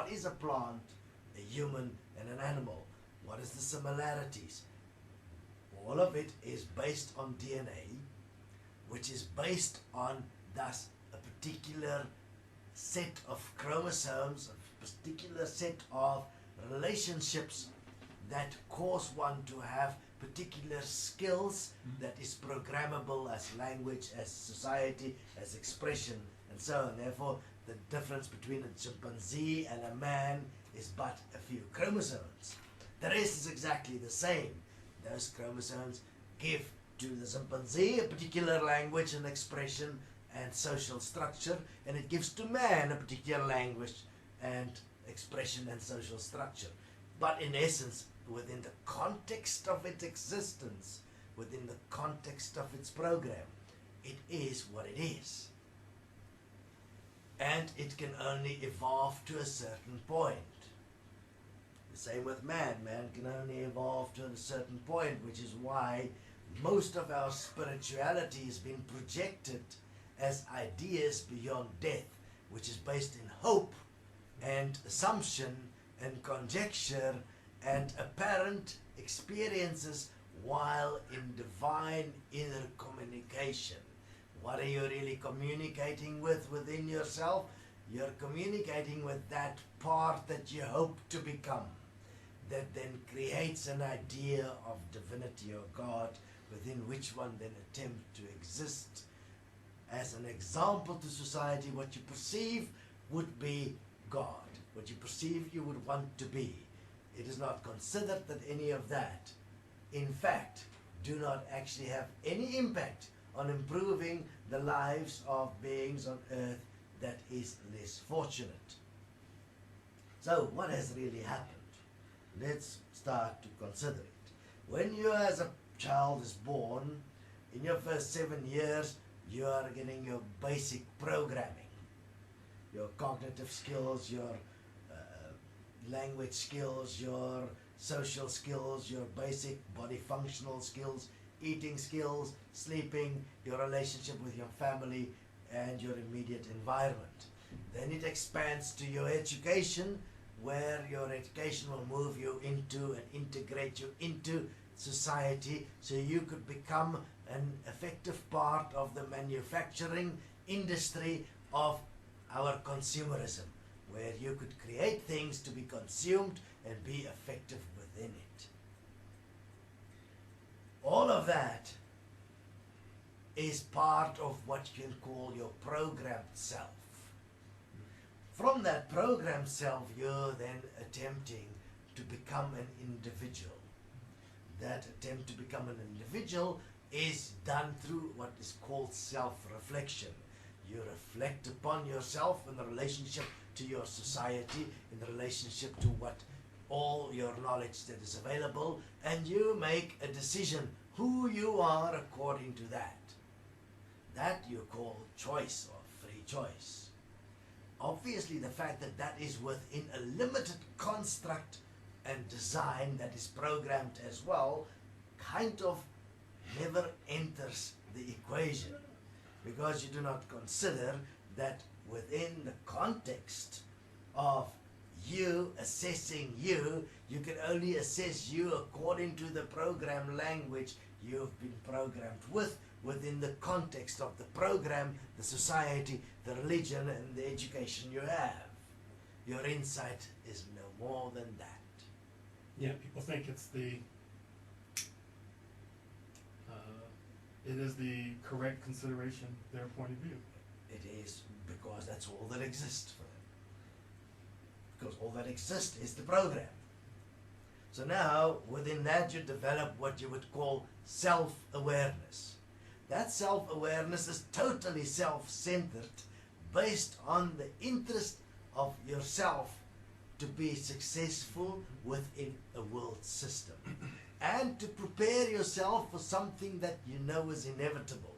What is a plant, a human, and an animal? What is the similarities? All of it is based on DNA, which is based on, thus, a particular set of chromosomes, a particular set of relationships that cause one to have particular skills that is programmable as language, as society, as expression, and so on. Therefore, the difference between a chimpanzee and a man is but a few chromosomes. The rest is exactly the same. Those chromosomes give to the chimpanzee a particular language and expression and social structure, and it gives to man a particular language and expression and social structure. But in essence, within the context of its existence, within the context of its program, it is what it is. And it can only evolve to a certain point. The same with man. Man can only evolve to a certain point, which is why most of our spirituality has been projected as ideas beyond death, which is based in hope and assumption and conjecture and apparent experiences while in divine inner communication. What are you really communicating with within yourself? You're communicating with that part that you hope to become, that then creates an idea of divinity or God, within which one then attempt to exist as an example to society. What you perceive would be God. What you perceive you would want to be. It is not considered that any of that, in fact, do not actually have any impact on improving the lives of beings on earth that is less fortunate. So what has really happened? Let's start to consider it. When you as a child is born, in your first 7 years, you are getting your basic programming, your cognitive skills, your language skills, your social skills, your basic body functional skills, eating skills, sleeping, your relationship with your family and your immediate environment. Then it expands to your education, where your education will move you into and integrate you into society, so you could become an effective part of the manufacturing industry of our consumerism, where you could create things to be consumed and be effective within it. All of that is part of what you can call your programmed self. From that programmed self, you're then attempting to become an individual. That attempt to become an individual is done through what is called self-reflection. You reflect upon yourself in the relationship to your society, in the relationship to what all your knowledge that is available, and you make a decision who you are according to that. That you call choice or free choice. Obviously, the fact that that is within a limited construct and design that is programmed as well, kind of never enters the equation, because you do not consider that within the context of you assessing you, you can only assess you according to the program language you've been programmed with, within the context of the program, the society, the religion, and the education you have. Your insight is no more than that. Yeah, people think it's it is the correct consideration, their point of view. It is, because that's all that exists for them. Because all that exists is the program. So now, within that, you develop what you would call self-awareness. That self-awareness is totally self-centered, based on the interest of yourself to be successful within a world system, and to prepare yourself for something that you know is inevitable.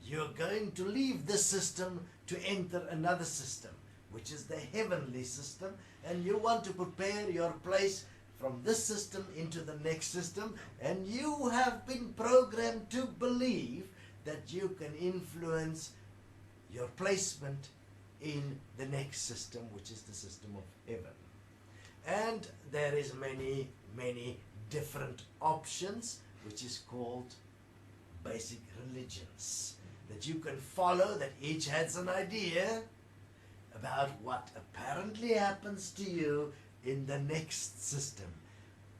You're going to leave this system to enter another system, which is the heavenly system, and you want to prepare your place from this system into the next system, and you have been programmed to believe that you can influence your placement in the next system, which is the system of heaven. And there is many different options, which is called basic religions, that you can follow, that each has an idea about what apparently happens to you in the next system,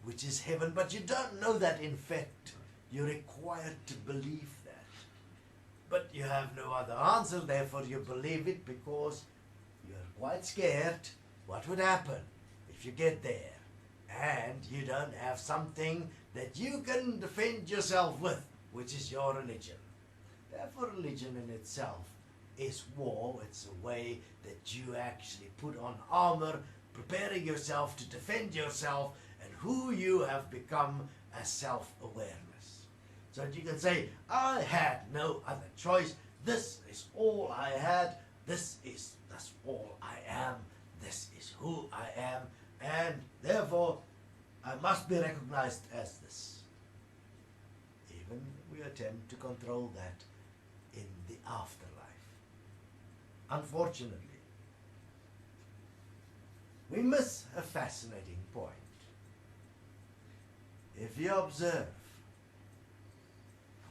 which is heaven. But you don't know that in fact. You're required to believe that. But you have no other answer, therefore you believe it because you're quite scared what would happen if you get there and you don't have something that you can defend yourself with, which is your religion. Therefore, religion in itself is war. It's a way that you actually put on armor, preparing yourself to defend yourself and who you have become as self-awareness. So that you can say, I had no other choice. This is all I had. That's all I am. This is who I am. And therefore, I must be recognized as this. Even we attempt to control that in the afterlife. Unfortunately, we miss a fascinating point. If you observe,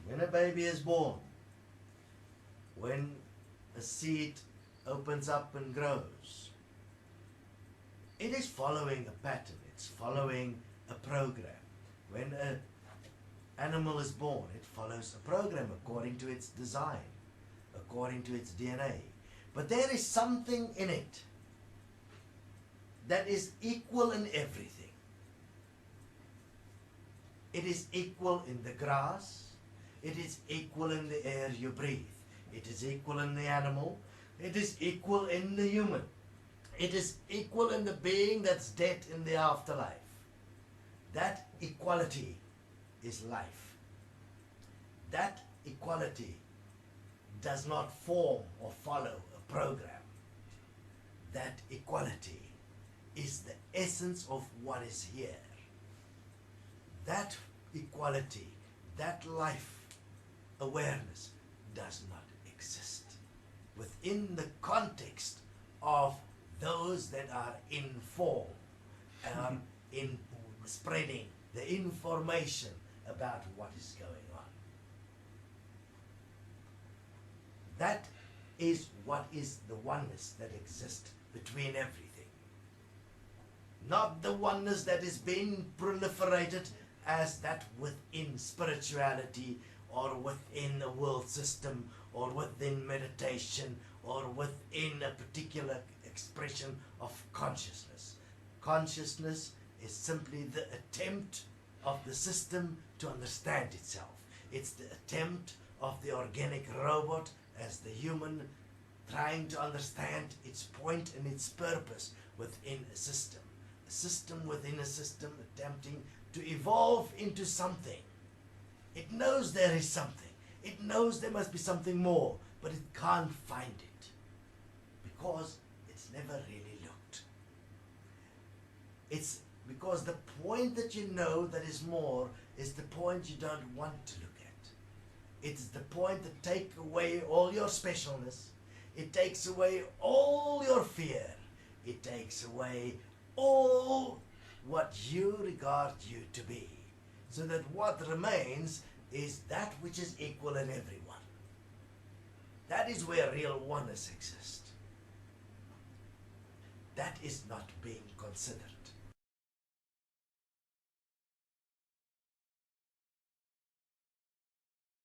when a baby is born, when a seed opens up and grows, it is following a pattern, it's following a program. When an animal is born, it follows a program according to its design, according to its DNA. But there is something in it that is equal in everything. It is equal in the grass, it is equal in the air you breathe, it is equal in the animal, it is equal in the human, it is equal in the being that's dead in the afterlife. That equality is life. That equality does not form or follow a program. That equality is the essence of what is here. That equality, that life awareness does not exist within the context of those that are in form and are in spreading the information about what is going on. That is what is the oneness that exists between everything. Not the oneness that is being proliferated as that within spirituality or within a world system or within meditation or within a particular expression of consciousness. Consciousness is simply the attempt of the system to understand itself. It's the attempt of the organic robot as the human trying to understand its point and its purpose within a system. A system within a system attempting to evolve into something. It knows there is something. It knows there must be something more, but it can't find it because it's never really looked. It's because the point that you know that is more is the point you don't want to look at. It's the point that takes away all your specialness. It takes away all your fear. It takes away all what you regard you to be. So that what remains is that which is equal in everyone. That is where real oneness exists. That is not being considered.